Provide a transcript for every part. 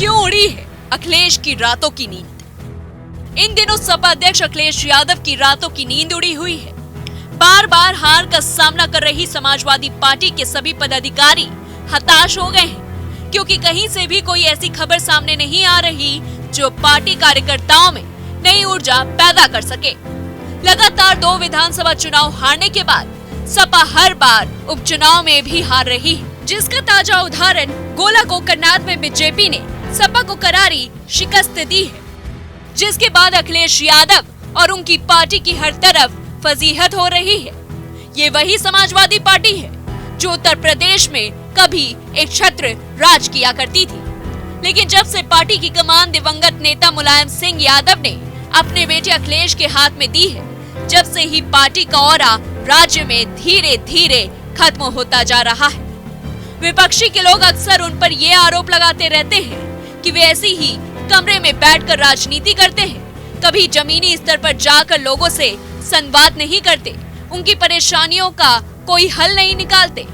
क्यों उड़ी है अखिलेश की रातों की नींद? इन दिनों सपा अध्यक्ष अखिलेश यादव की रातों की नींद उड़ी हुई है। बार बार हार का सामना कर रही समाजवादी पार्टी के सभी पदाधिकारी हताश हो गए हैं, क्योंकि कहीं से भी कोई ऐसी खबर सामने नहीं आ रही जो पार्टी कार्यकर्ताओं में नई ऊर्जा पैदा कर सके। लगातार 2 विधानसभा चुनाव हारने के बाद सपा हर बार उपचुनाव में भी हार रही है, जिसका ताजा उदाहरण गोला-गोकर्णनाथ में बीजेपी ने सपा को करारी शिकस्त दी है, जिसके बाद अखिलेश यादव और उनकी पार्टी की हर तरफ फजीहत हो रही है। ये वही समाजवादी पार्टी है जो उत्तर प्रदेश में कभी एक छत्र राज किया करती थी, लेकिन जब से पार्टी की कमान दिवंगत नेता मुलायम सिंह यादव ने अपने बेटे अखिलेश के हाथ में दी है, जब से ही पार्टी का ऑरा राज्य में धीरे धीरे खत्म होता जा रहा है। विपक्षी के लोग अक्सर उन पर ये आरोप लगाते रहते हैं कि वे ऐसी ही कमरे में बैठकर राजनीति करते हैं, कभी जमीनी स्तर पर जाकर लोगों से संवाद नहीं करते, उनकी परेशानियों का कोई हल नहीं निकालते,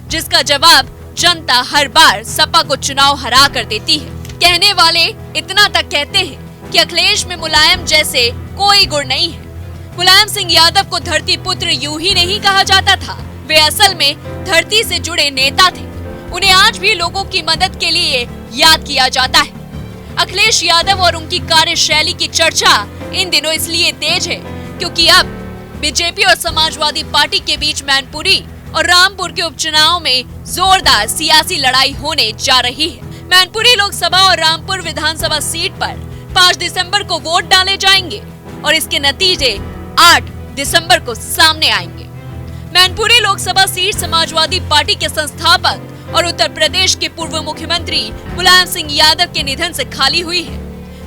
जिसका जवाब जनता हर बार सपा को चुनाव हरा कर देती है। कहने वाले इतना तक कहते हैं कि अखिलेश में मुलायम जैसे कोई गुण नहीं है। मुलायम सिंह यादव को धरती पुत्र यूं ही नहीं कहा जाता था, वे असल में धरती से जुड़े नेता थे। उन्हें आज भी लोगों की मदद के लिए याद किया जाता है। अखिलेश यादव और उनकी कार्यशैली की चर्चा इन दिनों इसलिए तेज है क्योंकि अब बीजेपी और समाजवादी पार्टी के बीच मैनपुरी और रामपुर के उपचुनाव में जोरदार सियासी लड़ाई होने जा रही है। मैनपुरी लोकसभा और रामपुर विधानसभा सीट पर 5 दिसंबर को वोट डाले जाएंगे और इसके नतीजे 8 दिसंबर को सामने आएंगे। मैनपुरी लोकसभा सीट समाजवादी पार्टी के संस्थापक और उत्तर प्रदेश के पूर्व मुख्यमंत्री मुलायम सिंह यादव के निधन से खाली हुई है,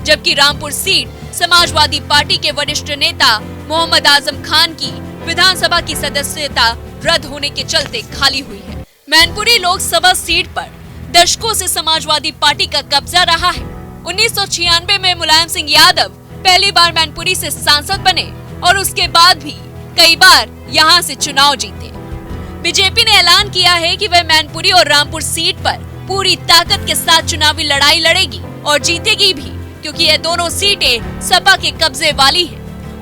जबकि रामपुर सीट समाजवादी पार्टी के वरिष्ठ नेता मोहम्मद आजम खान की विधानसभा की सदस्यता रद्द होने के चलते खाली हुई है। मैनपुरी लोकसभा सीट पर दशकों से समाजवादी पार्टी का कब्जा रहा है। 1996 में मुलायम सिंह यादव पहली बार मैनपुरी से सांसद बने और उसके बाद भी कई बार यहां से चुनाव जीते। बीजेपी ने ऐलान किया है कि वह मैनपुरी और रामपुर सीट पर पूरी ताकत के साथ चुनावी लड़ाई लड़ेगी और जीतेगी भी, क्योंकि ये दोनों सीटें सपा के कब्जे वाली है।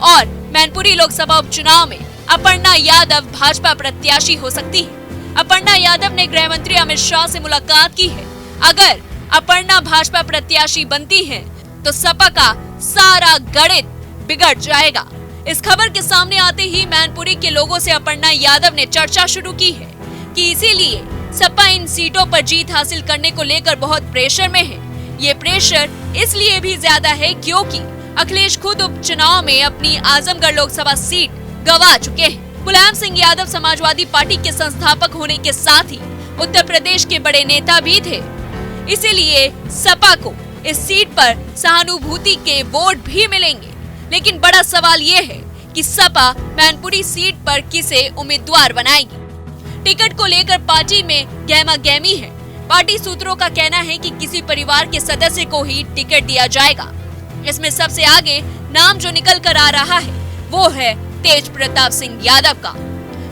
और मैनपुरी लोकसभा उपचुनाव में अपर्णा यादव भाजपा प्रत्याशी हो सकती है। अपर्णा यादव ने गृह मंत्री अमित शाह से मुलाकात की है। अगर अपर्णा भाजपा प्रत्याशी बनती है तो सपा का सारा गणित बिगड़ जाएगा। इस खबर के सामने आते ही मैनपुरी के लोगों से अपर्णा यादव ने चर्चा शुरू की है कि इसीलिए सपा इन सीटों पर जीत हासिल करने को लेकर बहुत प्रेशर में है। ये प्रेशर इसलिए भी ज्यादा है क्योंकि अखिलेश खुद उपचुनाव में अपनी आजमगढ़ लोकसभा सीट गंवा चुके हैं। मुलायम सिंह यादव समाजवादी पार्टी के संस्थापक होने के साथ ही उत्तर प्रदेश के बड़े नेता भी थे, इसीलिए सपा को इस सीट पर सहानुभूति के वोट भी मिलेंगे। लेकिन बड़ा सवाल ये है कि सपा मैनपुरी सीट पर किसे उम्मीदवार बनाएगी। टिकट को लेकर पार्टी में गहमा-गहमी है। पार्टी सूत्रों का कहना है कि किसी परिवार के सदस्य को ही टिकट दिया जाएगा। इसमें सबसे आगे नाम जो निकल कर आ रहा है वो है तेज प्रताप सिंह यादव का।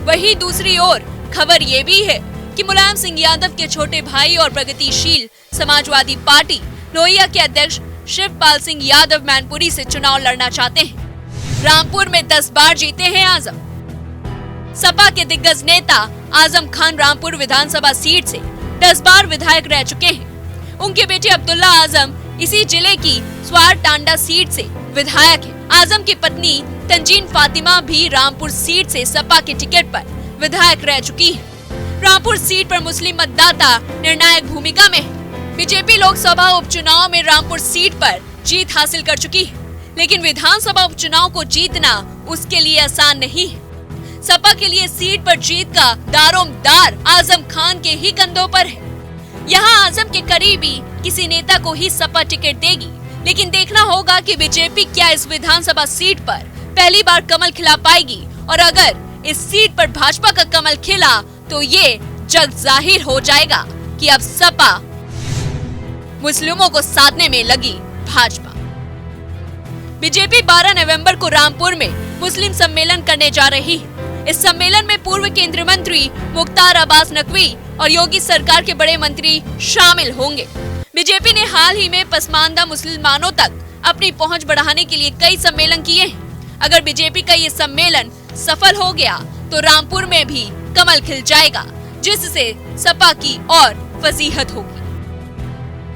वहीं दूसरी ओर खबर ये भी है कि मुलायम सिंह यादव के छोटे भाई और प्रगतिशील समाजवादी पार्टी लोहिया के अध्यक्ष शिवपाल सिंह यादव मैनपुरी से चुनाव लड़ना चाहते हैं। रामपुर में 10 बार जीते हैं आजम। सपा के दिग्गज नेता आजम खान रामपुर विधानसभा सीट से 10 बार विधायक रह चुके हैं। उनके बेटे अब्दुल्ला आजम इसी जिले की स्वार टांडा सीट से विधायक है। आजम की पत्नी तंजीन फातिमा भी रामपुर सीट से सपा के टिकट पर विधायक रह चुकी है। रामपुर सीट पर मुस्लिम मतदाता निर्णायक भूमिका में है। बीजेपी लोकसभा उपचुनाव में रामपुर सीट पर जीत हासिल कर चुकी है, लेकिन विधानसभा उपचुनाव को जीतना उसके लिए आसान नहीं है। सपा के लिए सीट पर जीत का दारोमदार आजम खान के ही कंधों पर है। यहाँ आजम के करीबी किसी नेता को ही सपा टिकट देगी, लेकिन देखना होगा कि बीजेपी क्या इस विधानसभा सीट पर पहली बार कमल खिला पाएगी, और अगर इस सीट पर भाजपा का कमल खिला तो ये जग जाहिर हो जाएगा कि अब सपा मुस्लिमों को साधने में लगी भाजपा। बीजेपी 12 नवंबर को रामपुर में मुस्लिम सम्मेलन करने जा रही है। इस सम्मेलन में पूर्व केंद्रीय मंत्री मुख्तार अब्बास नकवी और योगी सरकार के बड़े मंत्री शामिल होंगे। बीजेपी ने हाल ही में पसमानदा मुसलमानों तक अपनी पहुंच बढ़ाने के लिए कई सम्मेलन किए हैं। अगर बीजेपी का ये सम्मेलन सफल हो गया तो रामपुर में भी कमल खिल जाएगा, जिससे सपा की और फजीहत होगी।